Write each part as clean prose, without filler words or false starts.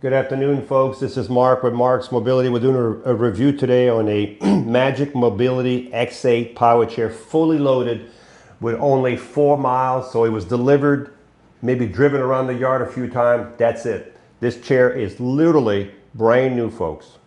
Good afternoon, folks. This is Mark with Marc's Mobility. We're doing a review today on a Magic Mobility X8 power chair, fully loaded with only 4 miles. So it was delivered, maybe driven around the yard a few times. That's it. This chair is literally brand new, folks.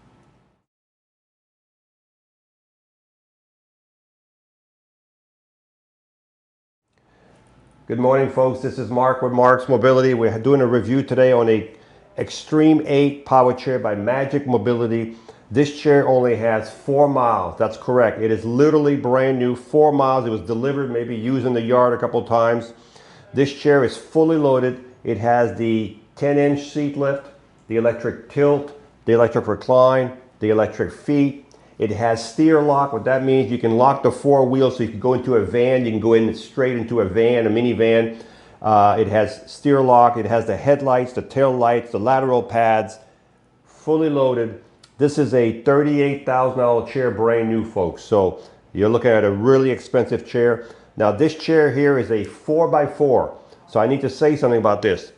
Good morning, folks. This is Marc with Marc's Mobility. We're doing a review today on a Extreme 8 power chair by Magic Mobility. This chair only has 4 miles. That's correct. It is literally brand new. 4 miles. It was delivered, maybe used in the yard a couple times. This chair is fully loaded. It has the 10-inch seat lift, the electric tilt, the electric recline, the electric feet. It has steer lock. What that means, you can lock the 4 wheels so you can go into a van. You can go in straight into a van, a minivan. It has steer lock. It has the headlights, the tail lights, the lateral pads, fully loaded. This is a $38,000 chair, brand new, folks. So you're looking at a really expensive chair. Now this chair here is a 4x4. So I need to say something about this.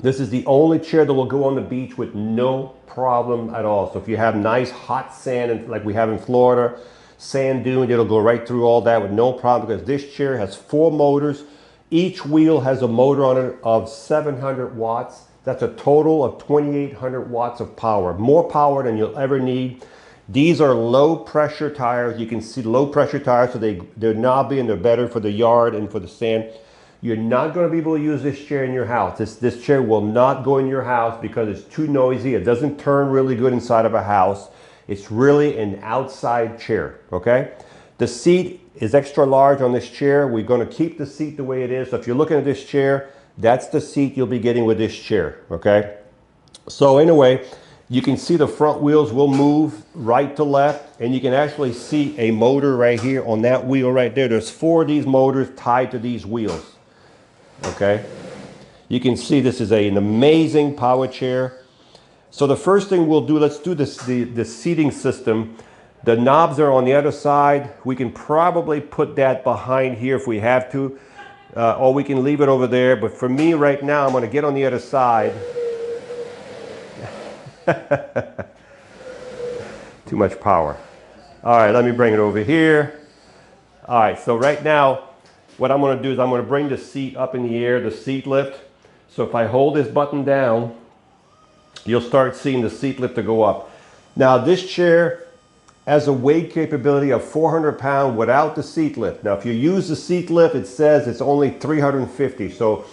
This is the only chair that will go on the beach with no problem at all. So if you have nice hot sand like we have in Florida, sand dune, it'll go right through all that with no problem, because this chair has 4 motors. Each wheel has a motor on it of 700 watts. That's a total of 2,800 watts of power. More power than you'll ever need. These are low pressure tires. You can see low pressure tires, so they're knobby and they're better for the yard and for the sand. You're not going to be able to use this chair in your house. This chair will not go in your house because it's too noisy. It doesn't turn really good inside of a house. It's really an outside chair, okay? The seat is extra large on this chair. We're going to keep the seat the way it is. So if you're looking at this chair, that's the seat you'll be getting with this chair, okay? So anyway, you can see the front wheels will move right to left, and you can actually see a motor right here on that wheel right there. There's 4 of these motors tied to these wheels. Okay, you can see this is an amazing power chair. So the first thing we'll do, let's do this, the seating system. The knobs are on the other side. We can probably put that behind here if we have to, or we can leave it over there. But for me right now, I'm going to get on the other side. Too much power. All right, let me bring it over here. All right, so right now, what I'm going to do is I'm going to bring the seat up in the air, the seat lift. So if I hold this button down, you'll start seeing the seat lift to go up. Now this chair has a weight capability of 400 pounds without the seat lift. Now if you use the seat lift, it says it's only 350. So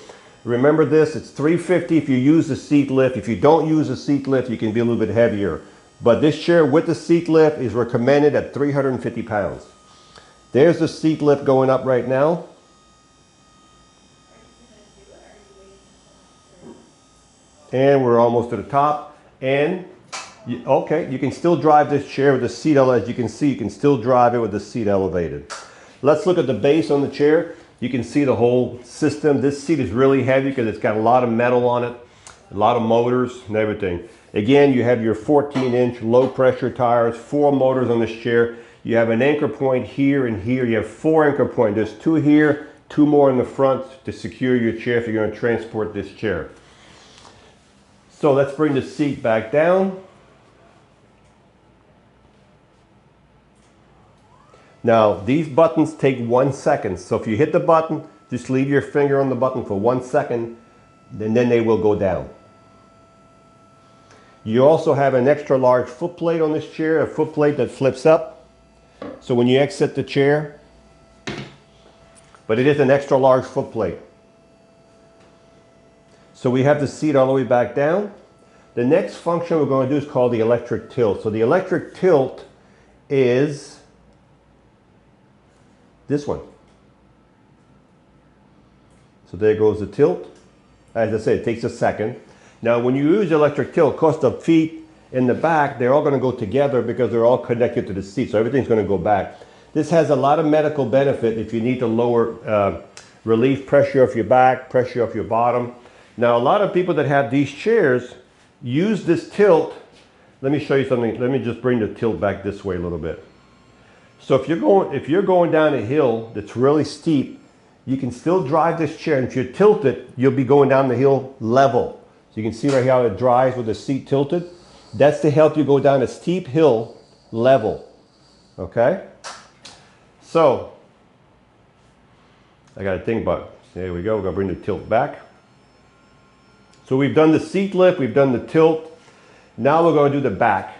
remember this, it's 350 if you use the seat lift. If you don't use the seat lift, you can be a little bit heavier. But this chair with the seat lift is recommended at 350 pounds. There's the seat lift going up right now. And we're almost to the top. And okay, you can still drive this chair with the seat elevated. As you can see, you can still drive it with the seat elevated. Let's look at the base on the chair. You can see the whole system. This seat is really heavy because it's got a lot of metal on it, a lot of motors and everything. Again, you have your 14-inch low pressure tires, 4 motors on this chair. You have an anchor point here and here. You have 4 anchor points. There's 2 here, 2 more in the front to secure your chair if you're going to transport this chair. So let's bring the seat back down. Now these buttons take 1 second. So if you hit the button, just leave your finger on the button for 1 second, and then they will go down. You also have an extra large foot plate on this chair, a foot plate that flips up. So when you exit the chair, but it is an extra large foot plate. So we have the seat all the way back down. The next function we're going to do is called the electric tilt. So the electric tilt is this one. So there goes the tilt. As I said, it takes a second. Now when you use the electric tilt, of course the feet in the back, they're all going to go together because they're all connected to the seat. So everything's going to go back. This has a lot of medical benefit if you need to lower, relieve pressure off your back, pressure off your bottom. Now, a lot of people that have these chairs use this tilt. Let me show you something. Let me just bring the tilt back this way a little bit. So if you're going down a hill that's really steep, you can still drive this chair. And if you tilt it, you'll be going down the hill level. So you can see right here how it drives with the seat tilted. That's to help you go down a steep hill level. Okay? So, I got to think about it. There we go. We're going to bring the tilt back. So we've done the seat lift, we've done the tilt. Now we're going to do the back.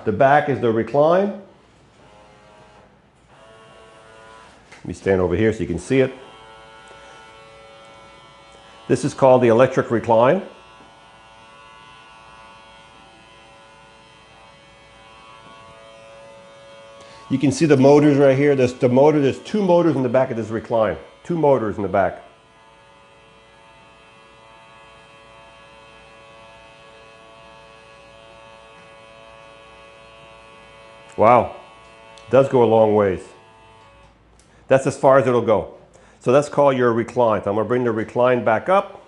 The back is the recline. Let me stand over here so you can see it. This is called the electric recline. You can see the motors right here. There's two motors in the back of this recline. 2 motors in the back. Wow, it does go a long ways. That's as far as it'll go. So that's called your recline. So I'm going to bring the recline back up.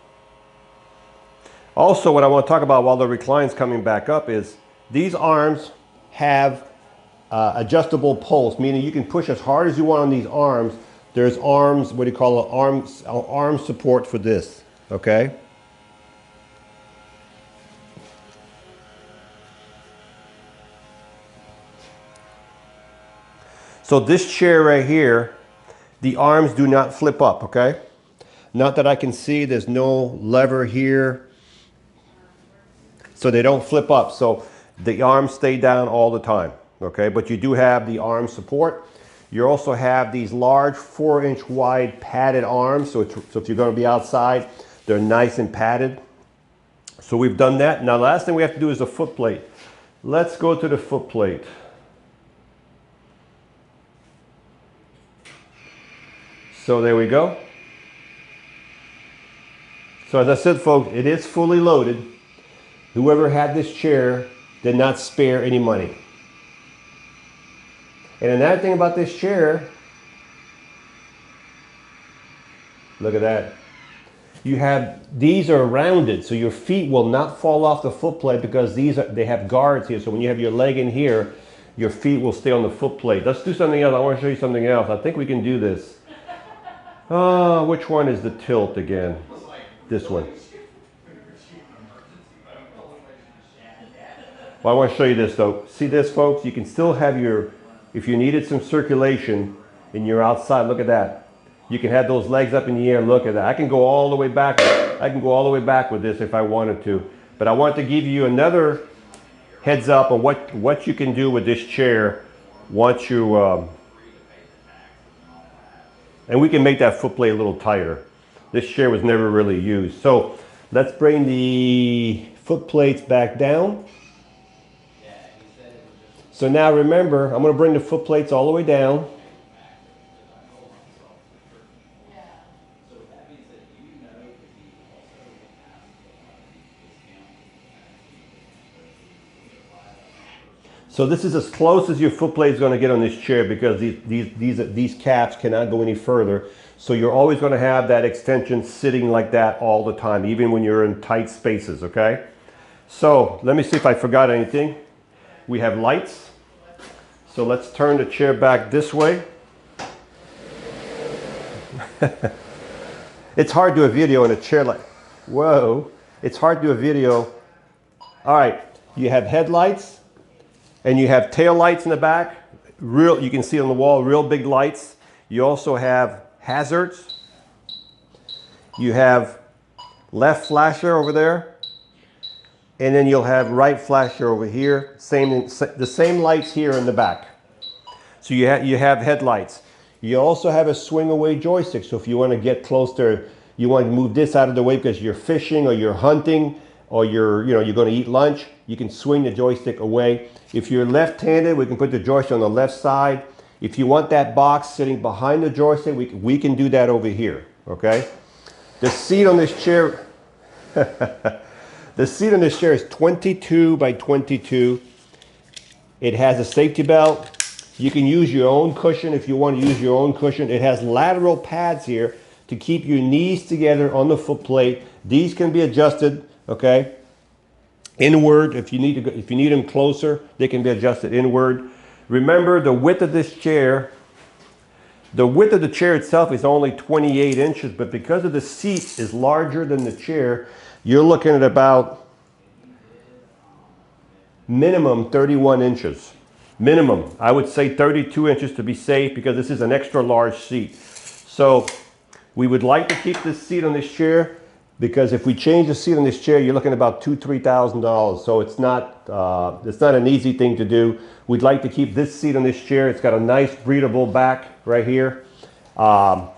Also, what I want to talk about while the recline's coming back up is these arms have adjustable posts, meaning you can push as hard as you want on these arms. There's arms, what do you call it, arm support for this, okay? So this chair right here, the arms do not flip up, okay? Not that I can see, there's no lever here. So they don't flip up. So the arms stay down all the time, okay? But you do have the arm support. You also have these large 4-inch wide padded arms. So if you're gonna be outside, they're nice and padded. So we've done that. Now the last thing we have to do is the foot plate. Let's go to the foot plate. So there we go. So as I said, folks, it is fully loaded. Whoever had this chair did not spare any money. And another thing about this chair, look at that. These are rounded, so your feet will not fall off the foot plate because they have guards here. So when you have your leg in here, your feet will stay on the foot plate. Let's do something else. I want to show you something else. I think we can do this. Which one is the tilt again? This one. Well, I want to show you this though. See this, folks? You can still have if you needed some circulation and you're outside, look at that. You can have those legs up in the air, look at that. I can go all the way back. I can go all the way back with this if I wanted to. But I want to give you another heads up on what you can do with this chair once you, and we can make that foot plate a little tighter. This chair was never really used. So let's bring the foot plates back down. So now remember, I'm going to bring the foot plates all the way down. So this is as close as your foot plate is going to get on this chair because these caps cannot go any further. So you're always going to have that extension sitting like that all the time, even when you're in tight spaces, okay? So let me see if I forgot anything. We have lights. So let's turn the chair back this way. It's hard to do a video in a chair like, whoa. It's hard to do a video. All right, you have headlights. And you have tail lights in the back, you can see on the wall, real big lights. You also have hazards. You have left flasher over there. And then you'll have right flasher over here. The same lights here in the back. So you have headlights. You also have a swing away joystick. So if you want to get close there, you want to move this out of the way because you're fishing or you're hunting or you're going to eat lunch, you can swing the joystick away. If you're left-handed, we can put the joystick on the left side. If you want that box sitting behind the joystick, we can do that over here, okay? The seat on this chair, the seat on this chair is 22 by 22. It has a safety belt. You can use your own cushion if you want to use your own cushion. It has lateral pads here to keep your knees together on the foot plate. These can be adjusted, okay? Inward, if you need them closer, they can be adjusted inward. Remember the width of this chair, the width of the chair itself is only 28 inches, but because of the seat is larger than the chair, you're looking at about minimum 31 inches. Minimum. I would say 32 inches to be safe because this is an extra large seat. So we would like to keep this seat on this chair because if we change the seat on this chair, you're looking at about $2,000–3,000. So it's not an easy thing to do. We'd like to keep this seat on this chair. It's got a nice breathable back right here. So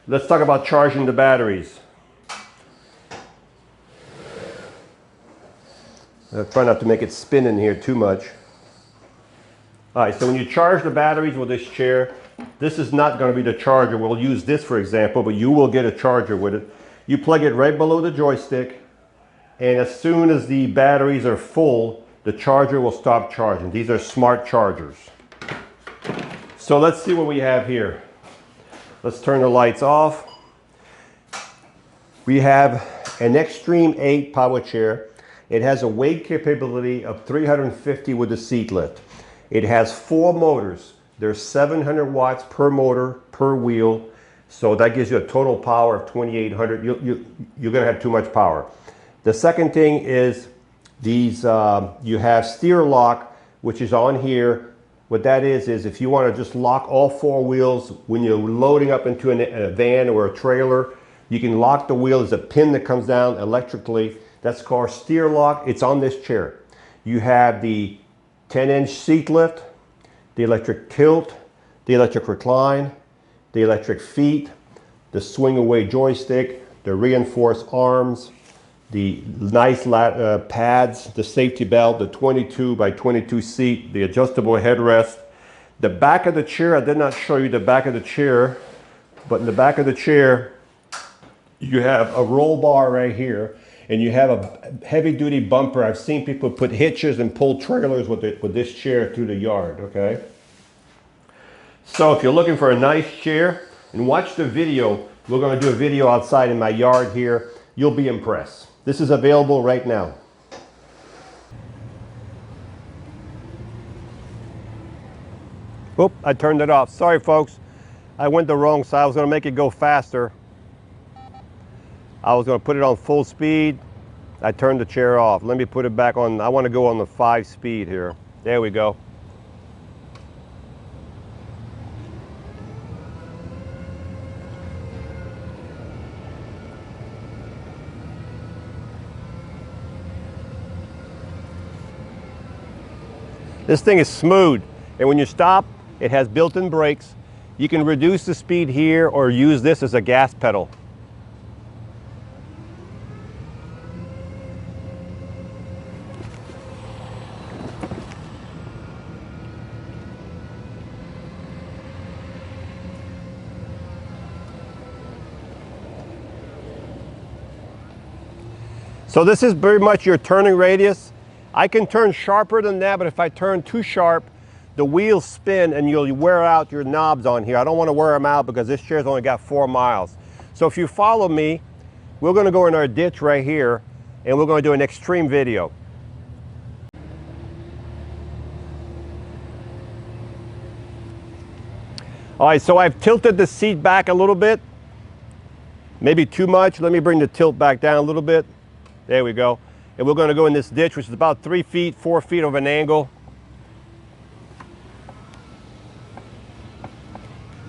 let's talk about charging the batteries. I'll try not to make it spin in here too much. All right, so when you charge the batteries with this chair, this is not going to be the charger. We'll use this for example, but you will get a charger with it. You plug it right below the joystick, and as soon as the batteries are full, the charger will stop charging. These are smart chargers. So let's see what we have here. Let's turn the lights off. We have an Extreme 8 power chair. It has a weight capability of 350 with the seat lift. It has 4 motors. There's 700 watts per motor per wheel. So that gives you a total power of 2,800. You're gonna have too much power. The second thing is these, you have steer lock, which is on here. What that is if you wanna just lock all 4 wheels when you're loading up into a van or a trailer, you can lock the wheel. There's a pin that comes down electrically. That's called steer lock. It's on this chair. You have the 10-inch seat lift, the electric tilt, the electric recline, the electric feet, the swing away joystick, the reinforced arms, the nice pads, the safety belt, the 22 by 22 seat, the adjustable headrest. The back of the chair, I did not show you the back of the chair, but in the back of the chair, you have a roll bar right here. And you have a heavy-duty bumper. I've seen people put hitches and pull trailers with this chair through the yard, okay? So if you're looking for a nice chair, and watch the video, we're gonna do a video outside in my yard here. You'll be impressed. This is available right now. Oop, I turned it off. Sorry, folks. I went the wrong side. I was gonna make it go faster. I was going to put it on full speed. I turned the chair off. Let me put it back on. I want to go on the 5 speed here. There we go. This thing is smooth, and when you stop, it has built-in brakes. You can reduce the speed here or use this as a gas pedal. So this is very much your turning radius. I can turn sharper than that, but if I turn too sharp, the wheels spin and you'll wear out your knobs on here. I don't want to wear them out because this chair's only got 4 miles. So if you follow me, we're going to go in our ditch right here and we're going to do an extreme video. All right, so I've tilted the seat back a little bit, maybe too much. Let me bring the tilt back down a little bit. There we go. And we're going to go in this ditch, which is about 3 feet, 4 feet of an angle.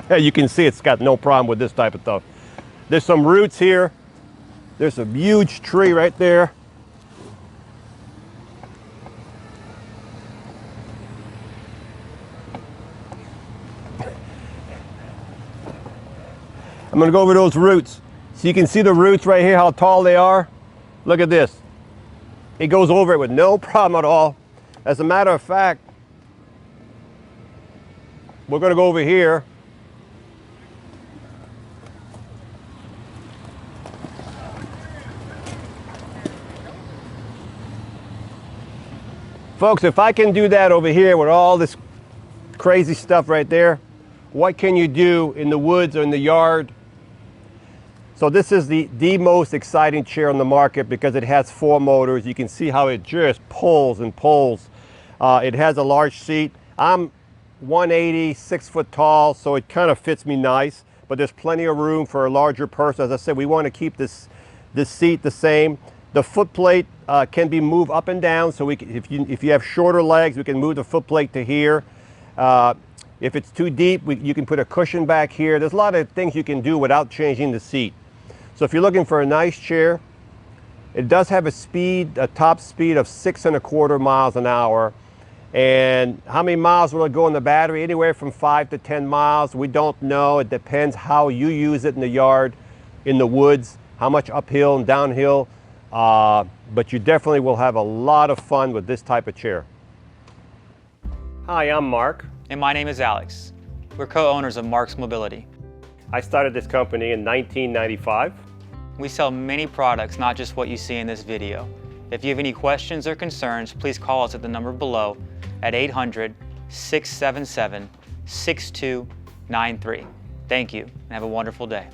Hey, you can see it's got no problem with this type of stuff. There's some roots here. There's a huge tree right there. I'm going to go over those roots. So you can see the roots right here, how tall they are. Look at this. It goes over it with no problem at all. As a matter of fact, we're going to go over here. Folks, if I can do that over here with all this crazy stuff right there, what can you do in the woods or in the yard? So this is the most exciting chair on the market because it has 4 motors. You can see how it just pulls and pulls. It has a large seat. I'm 180, 6 foot tall, so it kind of fits me nice, but there's plenty of room for a larger person. As I said, we want to keep this This seat the same. The foot plate can be moved up and down, so if you have shorter legs, we can move the foot plate to here. If it's too deep, you can put a cushion back here. There's a lot of things you can do without changing the seat. So if you're looking for a nice chair, it does have a top speed of 6.25 miles an hour. And how many miles will it go in the battery? Anywhere from 5 to 10 miles. We don't know. It depends how you use it in the yard, in the woods, how much uphill and downhill. But you definitely will have a lot of fun with this type of chair. Hi, I'm Mark. And my name is Alex. We're co-owners of Marc's Mobility. I started this company in 1995. We sell many products, not just what you see in this video. If you have any questions or concerns, please call us at the number below at 800-677-6293. Thank you, and have a wonderful day.